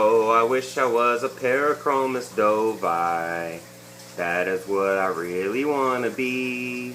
Oh, I wish I was a Parachromis dovi. That is what I really want to be.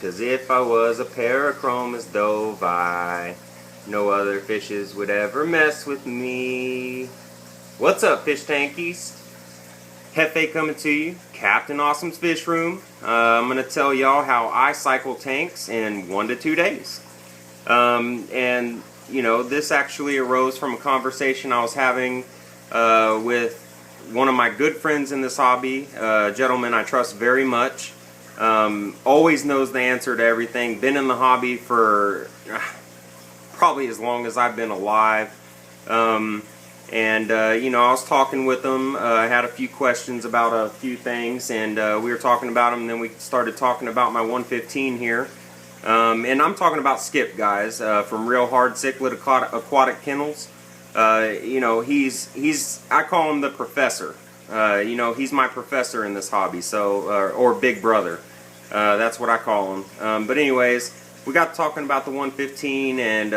'Cause if I was a Parachromis dovi, no other fishes would ever mess with me. What's up, fish tankies? Hefe coming to you, Captain Awesome's Fish Room. I'm going to tell y'all how I cycle tanks in 1 to 2 days. And, you know, this actually arose from a conversation I was having with one of my good friends in this hobby, a gentleman I trust very much. Always knows the answer to everything. Been in the hobby for probably as long as I've been alive. You know, I was talking with him. I had a few questions about a few things, and we were talking about them, and then we started talking about my 115 here. And I'm talking about Skip, guys, from Real Hard Cichlid Aquatic Kennels. You know, I call him the professor. You know, he's my professor in this hobby, so, or big brother. That's what I call him. But anyways, we got talking about the 115, and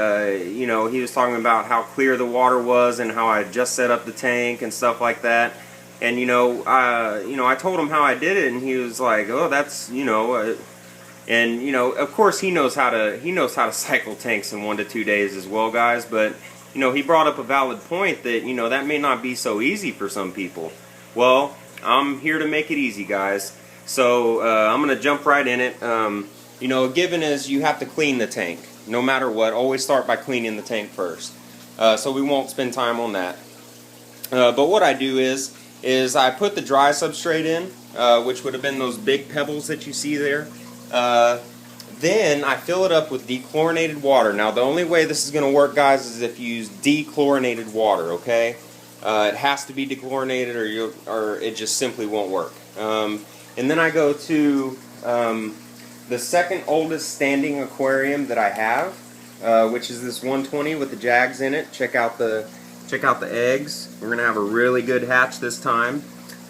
you know, he was talking about how clear the water was and how I had just set up the tank and stuff like that. And you know, I told him how I did it, and he was like, "Oh, that's, you know," and you know, of course, he knows how to cycle tanks in 1 to 2 days as well, guys. But you know, he brought up a valid point that, you know, that may not be so easy for some people. Well, I'm here to make it easy, guys. So I'm gonna jump right in it. You know, a given is you have to clean the tank. No matter what, always start by cleaning the tank first. So we won't spend time on that. But what I do is I put the dry substrate in, which would have been those big pebbles that you see there. Then I fill it up with dechlorinated water. Now the only way this is going to work, guys, is if you use dechlorinated water, okay? It has to be dechlorinated or it just simply won't work. And then I go to the second oldest standing aquarium that I have, which is this 120 with the jags in it. Check out the eggs. We're gonna have a really good hatch this time.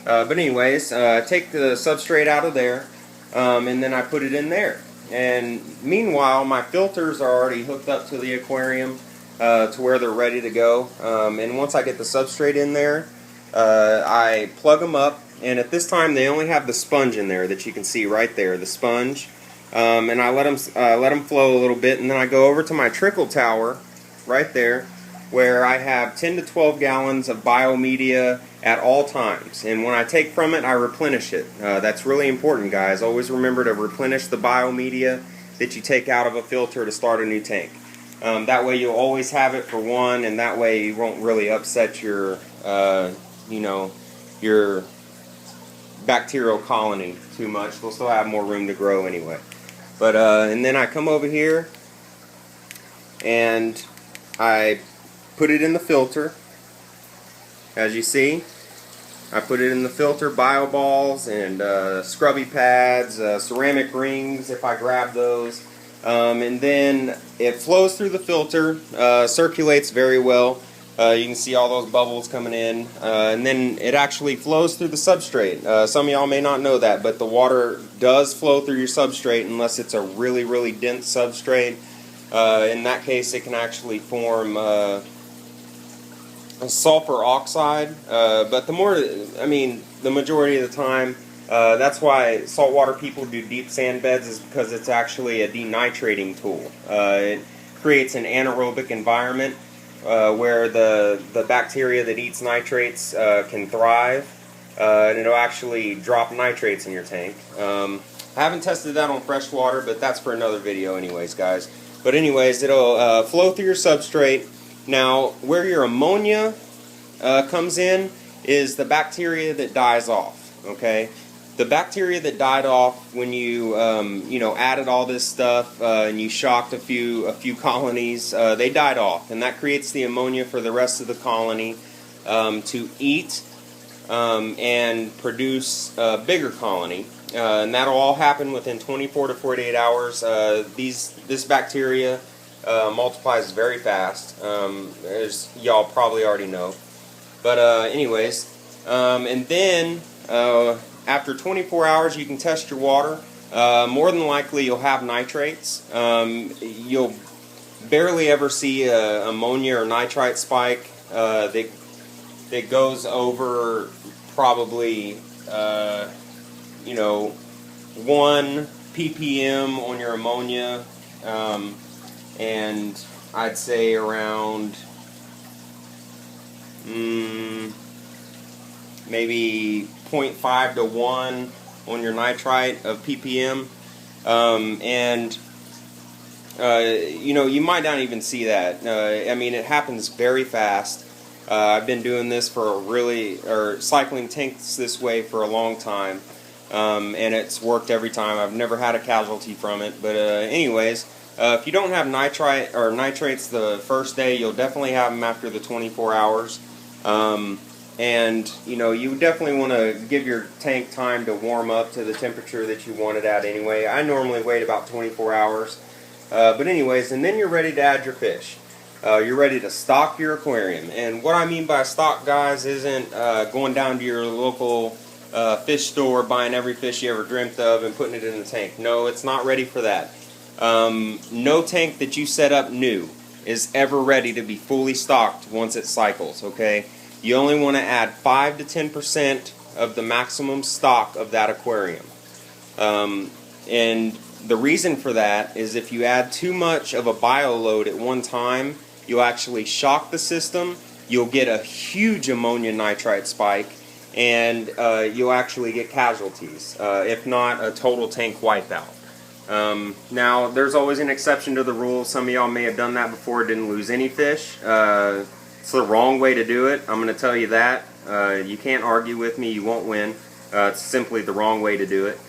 But anyways, take the substrate out of there, and then I put it in there. And meanwhile, my filters are already hooked up to the aquarium to where they're ready to go. And once I get the substrate in there, I plug them up. And at this time, they only have the sponge in there that you can see right there, the sponge. And I let them flow a little bit, and then I go over to my trickle tower right there, where I have 10 to 12 gallons of biomedia at all times. And when I take from it, I replenish it. That's really important, guys. Always remember to replenish the biomedia that you take out of a filter to start a new tank. That way you'll always have it for one, and that way you won't really upset your, you know, your bacterial colony too much. They'll still have more room to grow anyway. But and then I come over here and I put it in the filter. As you see, I put it in the filter, bio balls and scrubby pads, ceramic rings if I grab those. And then it flows through the filter, circulates very well. You can see all those bubbles coming in, and then it actually flows through the substrate. Some of y'all may not know that, but the water does flow through your substrate unless it's a really, really dense substrate. In that case, it can actually form a sulfur oxide, but the majority of the time, that's why saltwater people do deep sand beds, is because it's actually a denitrating tool. It creates an anaerobic environment where the bacteria that eats nitrates can thrive, and it'll actually drop nitrates in your tank. I haven't tested that on fresh water, but that's for another video anyways, guys. But anyways, it'll flow through your substrate. Now, where your ammonia comes in is the bacteria that dies off, okay? The bacteria that died off when you you know, added all this stuff and you shocked a few colonies, they died off, and that creates the ammonia for the rest of the colony to eat and produce a bigger colony, and that'll all happen within 24 to 48 hours. This bacteria multiplies very fast, as y'all probably already know. But anyways, and then after 24 hours, you can test your water. More than likely, you'll have nitrates. You'll barely ever see a ammonia or nitrite spike. that goes over probably, you know, 1 ppm on your ammonia, and I'd say around maybe 0.5 to 1 on your nitrite of ppm, and you know, you might not even see that. I mean, it happens very fast. I've been doing this for cycling tanks this way for a long time, and it's worked every time. I've never had a casualty from it. But anyways, if you don't have nitrite or nitrates the first day, you'll definitely have them after the 24 hours. And you know, you definitely want to give your tank time to warm up to the temperature that you want it at anyway. I normally wait about 24 hours. But anyways, and then you're ready to add your fish. You're ready to stock your aquarium. And what I mean by stock, guys, isn't going down to your local fish store, buying every fish you ever dreamt of and putting it in the tank. No, it's not ready for that. No tank that you set up new is ever ready to be fully stocked once it cycles, okay? You only want to add 5 to 10% of the maximum stock of that aquarium. And the reason for that is if you add too much of a bio load at one time, you'll actually shock the system, you'll get a huge ammonia nitrite spike, and you'll actually get casualties, if not a total tank wipeout. Now, there's always an exception to the rule. Some of y'all may have done that before, didn't lose any fish. It's the wrong way to do it, I'm going to tell you that. You can't argue with me, you won't win. It's simply the wrong way to do it.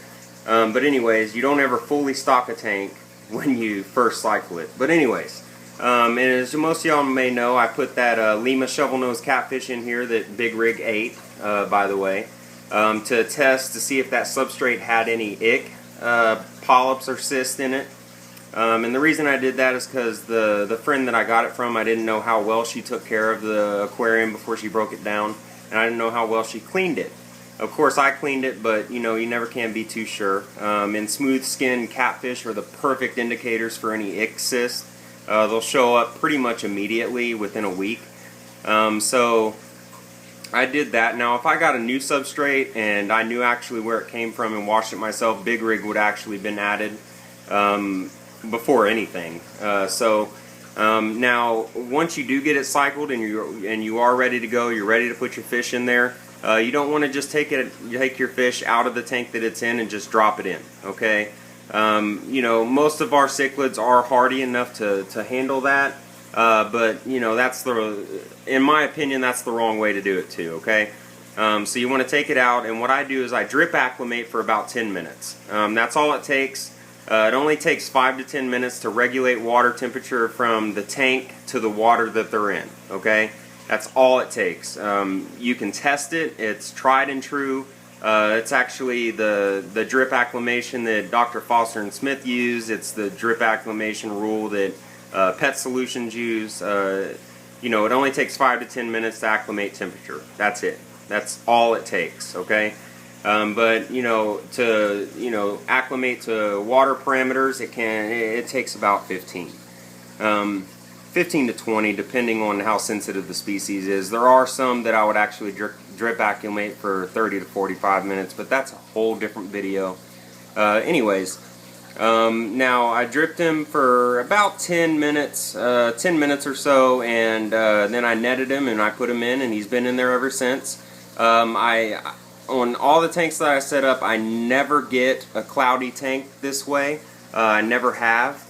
But anyways, you don't ever fully stock a tank when you first cycle it. But anyways, and as most of y'all may know, I put that Lima shovel-nosed catfish in here that Big Rig ate, by the way, to test to see if that substrate had any ick polyps or cysts in it. And the reason I did that is because the friend that I got it from, I didn't know how well she took care of the aquarium before she broke it down, and I didn't know how well she cleaned it. Of course, I cleaned it, but you know, you never can be too sure. And smooth-skinned catfish are the perfect indicators for any ick cyst. They'll show up pretty much immediately within a week. So I did that. Now, if I got a new substrate and I knew actually where it came from and washed it myself, Big Rig would actually been added before anything. Now, once you do get it cycled and you are ready to go, you're ready to put your fish in there. You don't want to just take your fish out of the tank that it's in and just drop it in, okay? You know, most of our cichlids are hardy enough to handle that, but you know, in my opinion, that's the wrong way to do it too, okay? So you want to take it out, and what I do is I drip acclimate for about 10 minutes. That's all it takes. It only takes 5 to 10 minutes to regulate water temperature from the tank to the water that they're in, okay? That's all it takes. You can test it. It's tried and true. It's actually the drip acclimation that Dr. Foster and Smith use. It's the drip acclimation rule that Pet Solutions use. You know, it only takes 5 to 10 minutes to acclimate temperature. That's it. That's all it takes, okay? But you know, to acclimate to water parameters, it takes about 15 to 20, depending on how sensitive the species is. There are some that I would actually drip acclimate for 30 to 45 minutes, but that's a whole different video. Anyways, now I dripped him for about 10 minutes or so, and then I netted him and I put him in, and he's been in there ever since. On all the tanks that I set up, I never get a cloudy tank this way. I never have.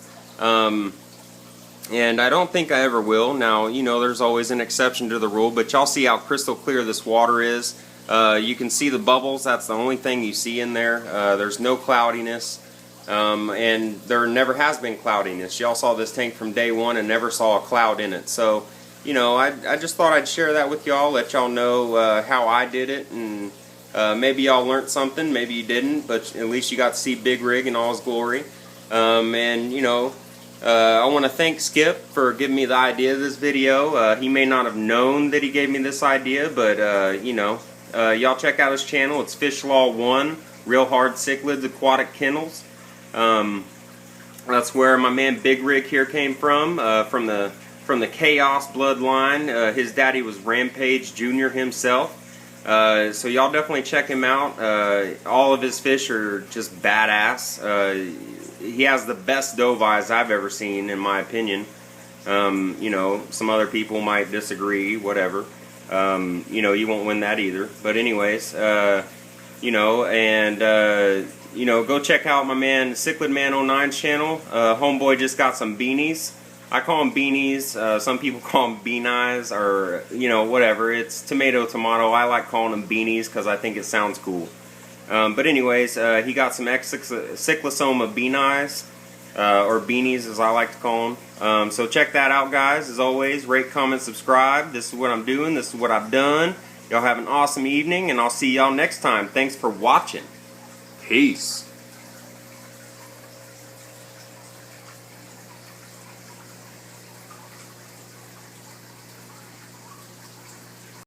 And I don't think I ever will. Now, you know, there's always an exception to the rule, but y'all see how crystal clear this water is. You can see the bubbles. That's the only thing you see in there. There's no cloudiness, and there never has been cloudiness. Y'all saw this tank from day one and never saw a cloud in it. So, you know, I just thought I'd share that with y'all, let y'all know how I did it, and maybe y'all learned something, maybe you didn't, but at least you got to see Big Rig in all his glory. And, you know, I want to thank Skip for giving me the idea of this video. He may not have known that he gave me this idea, but you know, y'all check out his channel. It's Fish Law 1, Real Hard Cichlids Aquatic Kennels. That's where my man Big Rig here came from the from the Chaos bloodline. His daddy was Rampage Jr. himself. So y'all definitely check him out. All of his fish are just badass. He has the best dove eyes I've ever seen, in my opinion. You know, some other people might disagree, whatever. You know, you won't win that either. But anyways, you know, and you know, go check out my man Cichlid Man 09's channel. Homeboy just got some beanies. I call them beanies. Some people call them bean eyes, or you know, whatever. It's tomato. I like calling them beanies because I think it sounds cool. But anyways, he got some cyclosoma bean eyes, or beanies as I like to call them. So check that out, guys. As always, rate, comment, subscribe. This is what I'm doing. This is what I've done. Y'all have an awesome evening, and I'll see y'all next time. Thanks for watching. Peace.